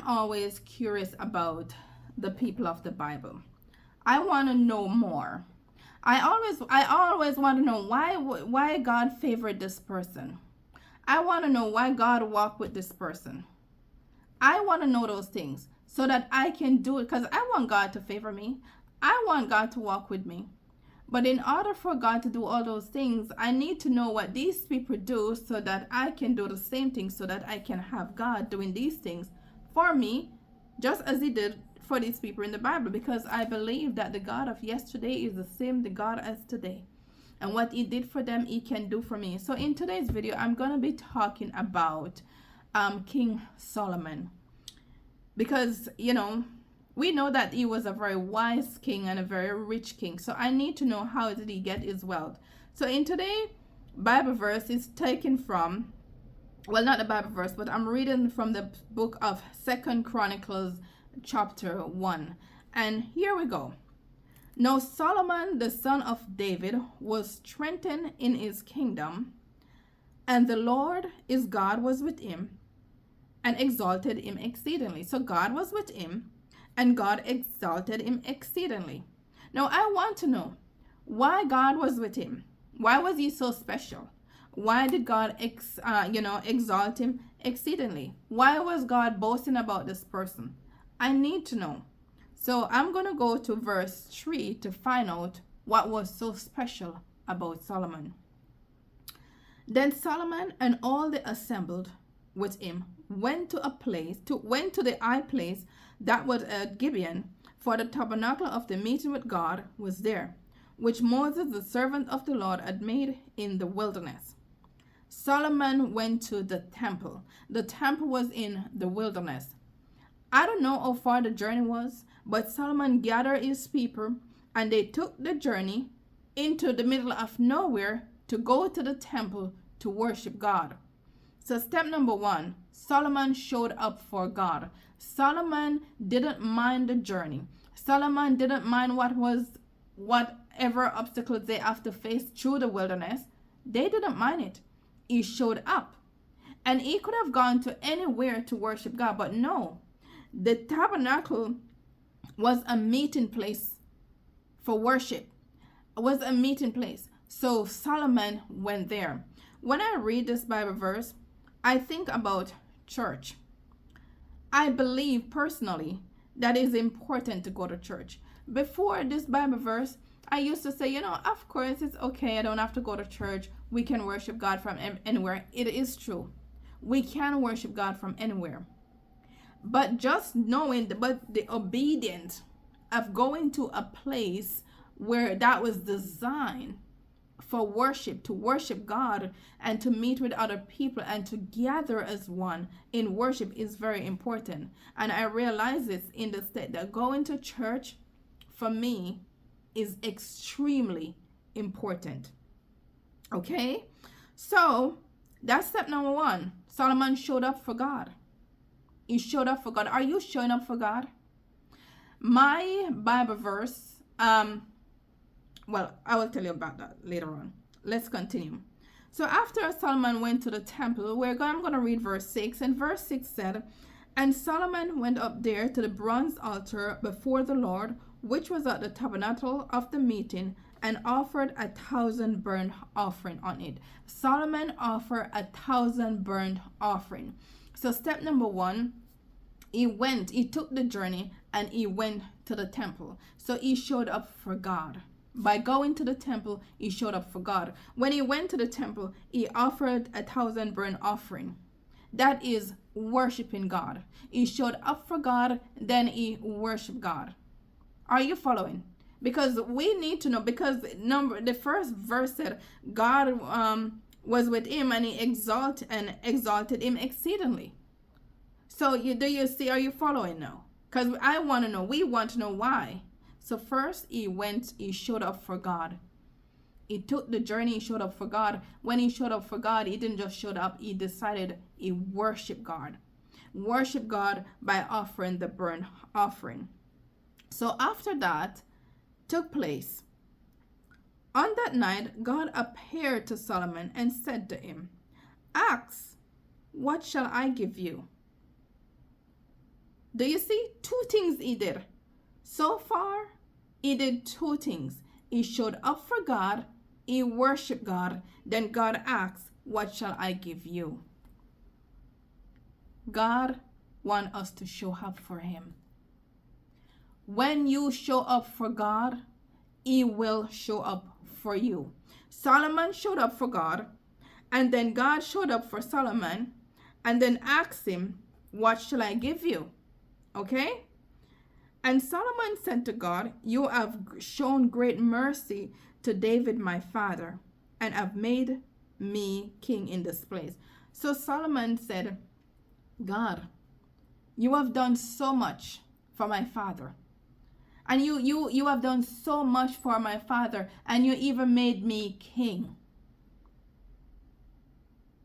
always curious about the people of the Bible. I want to know more. I always want to know why God favored this person. I want to know why God walked with this person. I want to know those things so that I can do it, because I want God to favor me. I want God to walk with me. But in order for God to do all those things, I need to know what these people do so that I can do the same thing, so that I can have God doing these things for me, just as he did for these people in the Bible, because I believe that the God of yesterday is the same the God as today. And what he did for them, he can do for me. So in today's video, I'm going to be talking about King Solomon. Because, we know that he was a very wise king and a very rich king. So I need to know, how did he get his wealth? So in today's Bible verse is taken from, well, not the Bible verse, but I'm reading from the book of 2 Chronicles chapter 1. And here we go. Now Solomon, the son of David, was strengthened in his kingdom, and the Lord his God was with him and exalted him exceedingly. So God was with him, and God exalted him exceedingly. Now I want to know why God was with him. Why was he so special? Why did God exalt him exceedingly? Why was God boasting about this person? I need to know. So I'm going to go to verse 3 to find out what was so special about Solomon. Then Solomon and all the assembled with him went to the high place that was at Gibeon, for the tabernacle of the meeting with God was there, which Moses the servant of the Lord had made in the wilderness. Solomon went to the temple. The temple was in the wilderness. I don't know how far the journey was, but Solomon gathered his people, and they took the journey into the middle of nowhere to go to the temple to worship God. So step number 1, Solomon showed up for God. Solomon didn't mind the journey. Solomon didn't mind whatever obstacles they have to face through the wilderness. They didn't mind it. He showed up. And he could have gone to anywhere to worship God, but no. The tabernacle was a meeting place for worship. It was a meeting place. So Solomon went there. When I read this Bible verse, I think about church. I believe personally that it's important to go to church. Before this Bible verse, I used to say, of course it's okay. I don't have to go to church. We can worship God from anywhere. It is true. We can worship God from anywhere. But just knowing the obedience of going to a place where that was designed for worship, to worship God and to meet with other people and to gather as one in worship is very important. And I realize this in the state that going to church for me is extremely important. Okay? So that's step number 1. Solomon showed up for God. He showed up for God. Are you showing up for God? My Bible verse, well, I will tell you about that later on. Let's continue. So after Solomon went to the temple, I'm going to read verse 6. And verse 6 said, And Solomon went up there to the bronze altar before the Lord, which was at the tabernacle of the meeting, and offered 1,000 burnt offering on it. Solomon offered 1,000 burnt offering. So step number 1, he took the journey and he went to the temple. So he showed up for God. By going to the temple, he showed up for God. When he went to the temple, he offered 1,000 burnt offering. That is worshiping God. He showed up for God, then he worshiped God. Are you following? Because we need to know, because the first verse said God was with him and he exalted him exceedingly. So do you see, are you following now? Because I want to know, we want to know why. So first he showed up for God. He took the journey, he showed up for God. When he showed up for God, he didn't just show up, he decided he worshiped God. Worship God by offering the burnt offering. So after that took place, on that night, God appeared to Solomon and said to him, Ask, what shall I give you? Do you see? Two things he did. So far, he did two things. He showed up for God, he worshiped God, then God asked, what shall I give you? God wants us to show up for him. When you show up for God, he will show up for you. Solomon showed up for God, and then God showed up for Solomon, and then asked him, what shall I give you? Okay? And Solomon said to God, you have shown great mercy to David my father, and have made me king in this place. So Solomon said, God, you have done so much for my father. And you have done so much for my father, and you even made me king.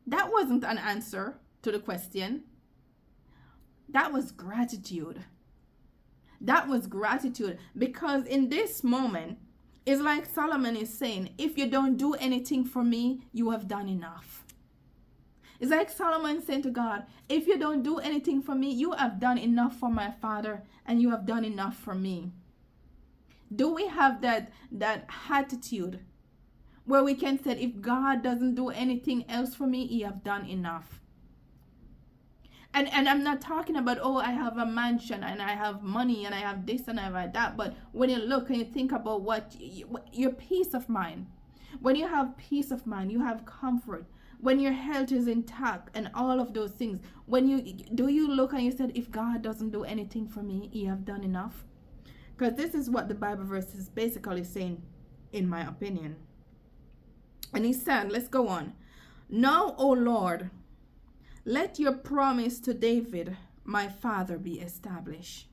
That wasn't an answer to the question. That was gratitude. That was gratitude, because in this moment, it's like Solomon is saying, if you don't do anything for me, you have done enough. It's like Solomon saying to God, if you don't do anything for me, you have done enough for my father, and you have done enough for me. Do we have that attitude where we can say, if God doesn't do anything else for me, he have done enough? And I'm not talking about, oh, I have a mansion and I have money and I have this and I have that. But when you look and you think about what your peace of mind, when you have peace of mind, you have comfort. When your health is intact and all of those things, when you look and you said, if God doesn't do anything for me, he have done enough? Because this is what the Bible verse is basically saying, in my opinion. And he said, let's go on. Now, O Lord, let your promise to David, my father, be established.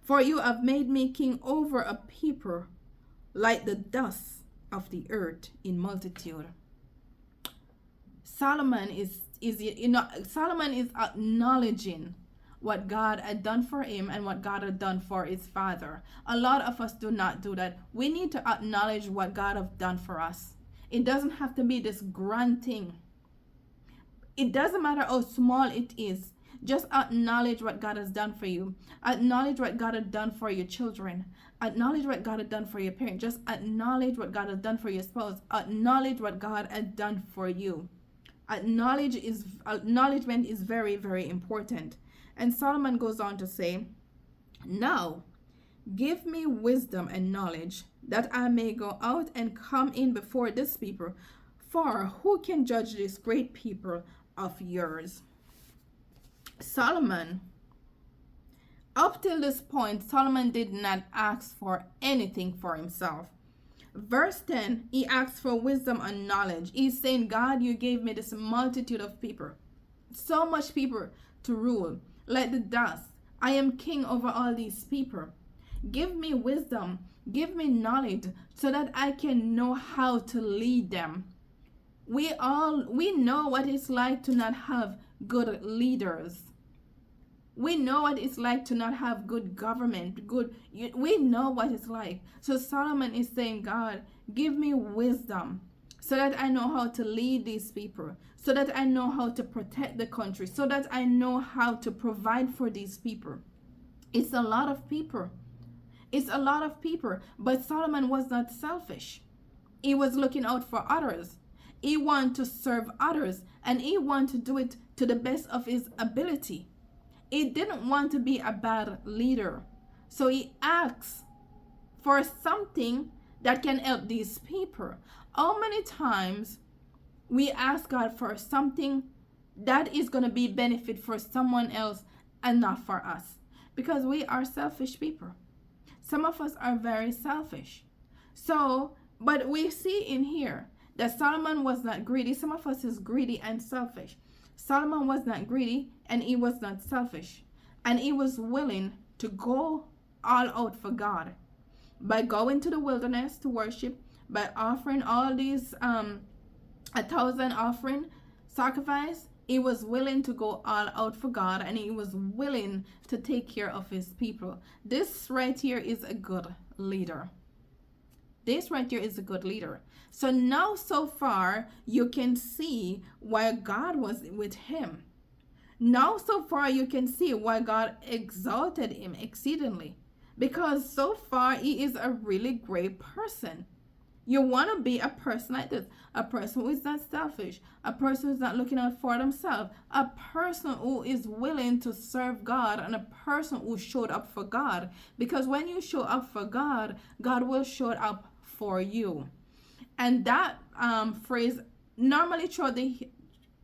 For you have made me king over a people like the dust of the earth in multitude. Solomon is acknowledging what God had done for him and what God had done for his father. A lot of us do not do that. We need to acknowledge what God has done for us. It doesn't have to be this grand thing. It doesn't matter how small it is. Just acknowledge what God has done for you. Acknowledge what God has done for your children. Acknowledge what God has done for your parents. Just acknowledge what God has done for your spouse. Acknowledge what God has done for you. Acknowledgement is very, very important. And Solomon goes on to say, now give me wisdom and knowledge, that I may go out and come in before this people. For who can judge this great people of yours? Solomon, up till this point, Solomon did not ask for anything for himself. Verse 10, he asked for wisdom and knowledge. He's saying, God, you gave me this multitude of people, so much people to rule, like the dust. I am king over all these people. Give me wisdom, give me knowledge, so that I can know how to lead them. We know what it's like to not have good leaders. We know what it's like to not have good government. We know what it's like. So Solomon is saying, God, give me wisdom so that I know how to lead these people, so that I know how to protect the country, so that I know how to provide for these people. It's a lot of people. It's a lot of people. But Solomon was not selfish. He was looking out for others. He wanted to serve others, and he wanted to do it to the best of his ability. He didn't want to be a bad leader. So he asks for something that can help these people. How many times we ask God for something that is going to be benefit for someone else and not for us? Because we are selfish people. Some of us are very selfish. So, but we see in here that Solomon was not greedy. Some of us is greedy and selfish. Solomon was not greedy and he was not selfish. And he was willing to go all out for God by going to the wilderness to worship, by offering all these 1,000 offering sacrifice. He was willing to go all out for God, and he was willing to take care of his people. This right here is a good leader. This right here is a good leader. So now, so far, you can see why God was with him. Now, so far, you can see why God exalted him exceedingly. Because so far, he is a really great person. You want to be a person like this, a person who is not selfish, a person who's not looking out for themselves, a person who is willing to serve God, and a person who showed up for God. Because when you show up for God, God will show up for you. And that phrase, normally throughout the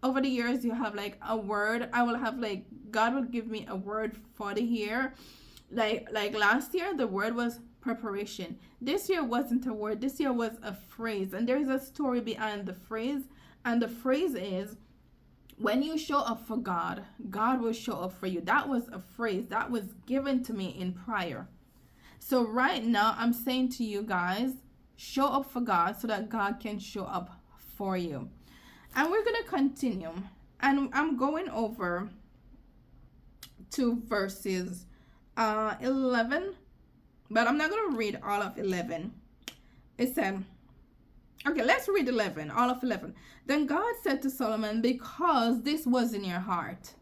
over the years, you have like a word. I will have like, God will give me a word for the year. Like last year, the word was preparation. This year wasn't a word. This year was a phrase, and there's a story behind the phrase. And the phrase is, when you show up for God, God will show up for you. That was a phrase that was given to me in prayer. So right now, I'm saying to you guys, show up for God so that God can show up for you. And we're going to continue. And I'm going over to verses 11. But I'm not going to read all of 11. It said, okay, let's read 11, all of 11. Then God said to Solomon, because this was in your heart,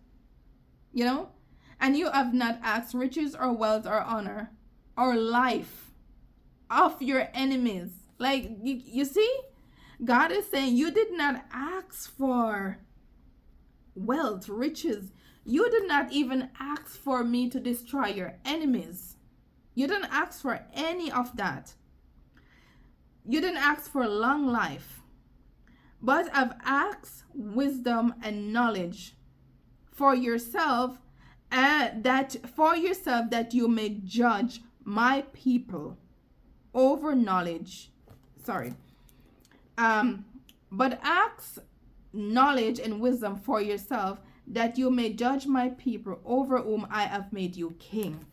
and you have not asked riches or wealth or honor or life of your enemies. Like, you see? God is saying you did not ask for wealth, riches. You did not even ask for me to destroy your enemies. You didn't ask for any of that. You didn't ask for long life. But I've asked wisdom and knowledge for yourself, that you may judge my people over knowledge. But ask knowledge and wisdom for yourself, that you may judge my people over whom I have made you king.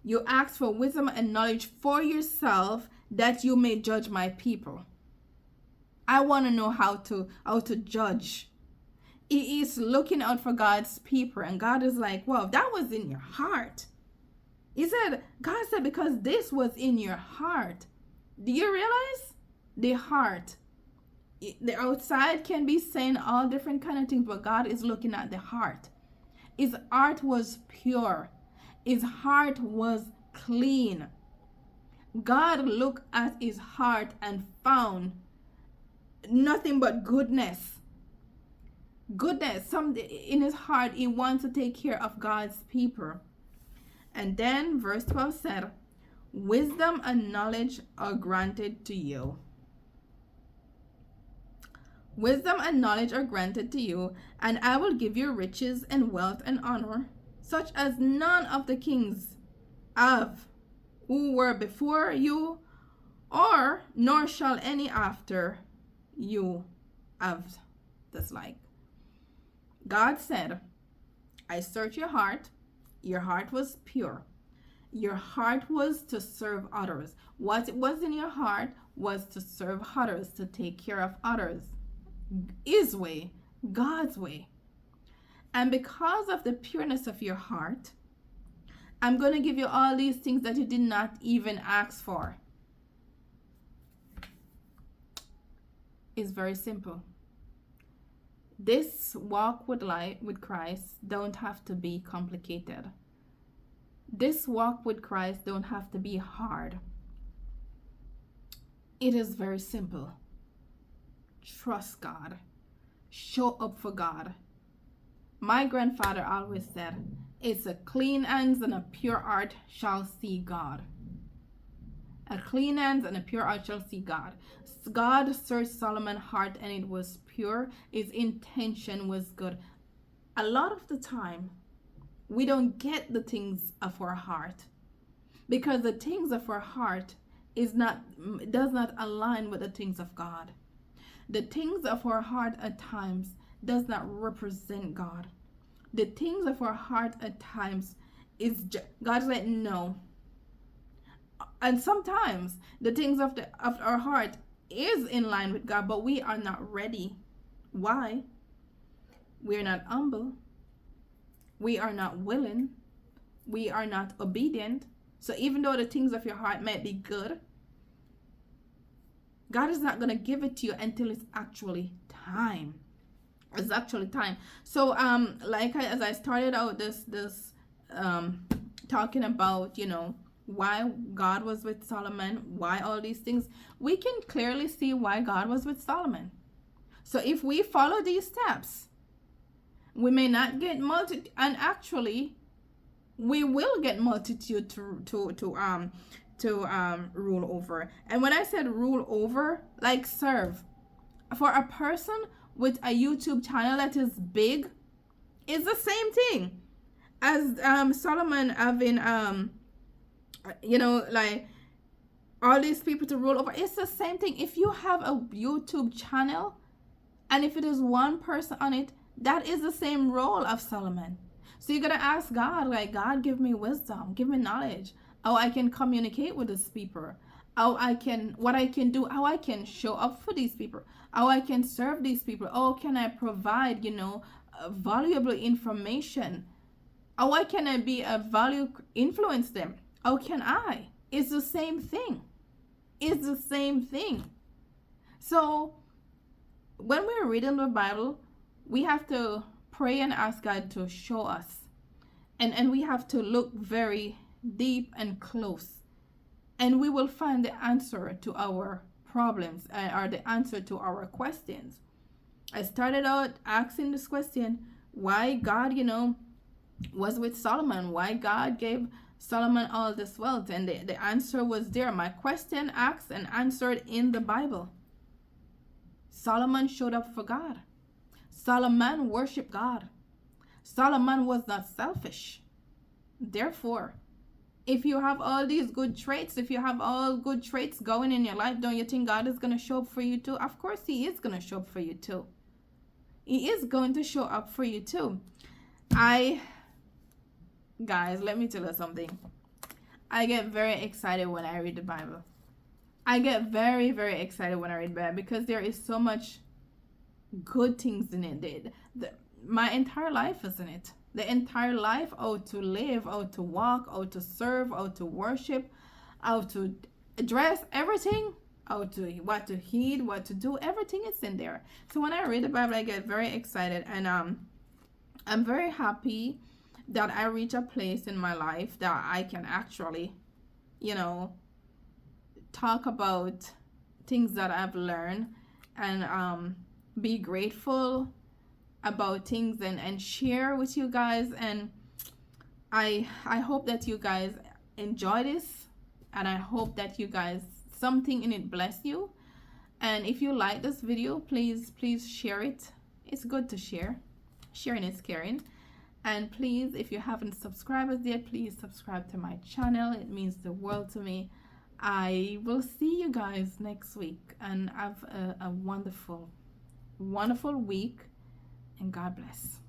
You ask for wisdom and knowledge for yourself, that you may judge my people. I want to know how to judge. He is looking out for God's people, and God is like, well, that was in your heart. God said, because this was in your heart. Do you realize? The heart. The outside can be saying all different kind of things, but God is looking at the heart. His heart was pure. His heart was clean. God looked at his heart and found nothing but goodness. In his heart, he wants to take care of God's people. And then verse 12 said, wisdom and knowledge are granted to you. Wisdom and knowledge are granted to you, and I will give you riches and wealth and honor, such as none of the kings have who were before you, nor shall any after you have this like. God said, I searched your heart. Your heart was pure. Your heart was to serve others. What it was in your heart was to serve others, to take care of others. His way, God's way. And because of the pureness of your heart, I'm going to give you all these things that you did not even ask for. It's very simple. This walk with Christ don't have to be complicated. This walk with Christ don't have to be hard. It is very simple. Trust God. Show up for God. My grandfather always said, it's a clean hands and a pure heart shall see God. A clean hands and a pure heart shall see God. God searched Solomon's heart and it was pure. His intention was good. A lot of the time, we don't get the things of our heart, because the things of our heart does not align with the things of God. The things of our heart at times does not represent God. The things of our heart at times God's like, no. And sometimes the things of our heart is in line with God, but we are not ready. Why? We're not humble. We are not willing. We are not obedient. So even though the things of your heart might be good, God is not going to give it to you until it's actually time. It's actually time. So as I started out talking about, why God was with Solomon, why all these things, we can clearly see why God was with Solomon. So if we follow these steps, we may not get and actually we will get multitude to rule over. And when I said rule over, like serve, for a person with a YouTube channel that is big, it's the same thing as Solomon having like all these people to rule over. It's the same thing. If you have a YouTube channel and if it is one person on it, that is the same role of Solomon. So you gotta ask God, like, God, give me wisdom, give me knowledge, how I can communicate with this people, what I can do, how I can show up for these people, how I can serve these people, how can I provide, valuable information, how I can I be a value, influence them, how can I? It's the same thing. It's the same thing. So when we're reading the Bible, we have to pray and ask God to show us. And we have to look very deep and close. And we will find the answer to our problems or the answer to our questions. I started out asking this question, why God, was with Solomon, why God gave Solomon all this wealth, and the answer was there. My question asked and answered in the Bible. Solomon showed up for God. Solomon worshiped God. Solomon was not selfish. Therefore, if you have all these good traits, if you have all good traits going in your life, don't you think God is going to show up for you too? Of course he is going to show up for you too. He is going to show up for you too. Guys, let me tell you something. I get very excited when I read the Bible. I get very, very excited when I read the Bible because there is so much good things in it. My entire life is in it. The entire life, how to live, how to walk, how to serve, how to worship, how to dress, everything, what to heed, what to do, everything is in there. So when I read the Bible, I get very excited, and I'm very happy that I reach a place in my life that I can actually, talk about things that I've learned and be grateful about things and share with you guys. And I hope that you guys enjoy this, and I hope that you guys, something in it bless you. And if you like this video, please share it. It's good to share. Sharing is caring. And please, if you haven't subscribed as yet, please subscribe to my channel. It means the world to me. I will see you guys next week, and have a wonderful week, and God bless.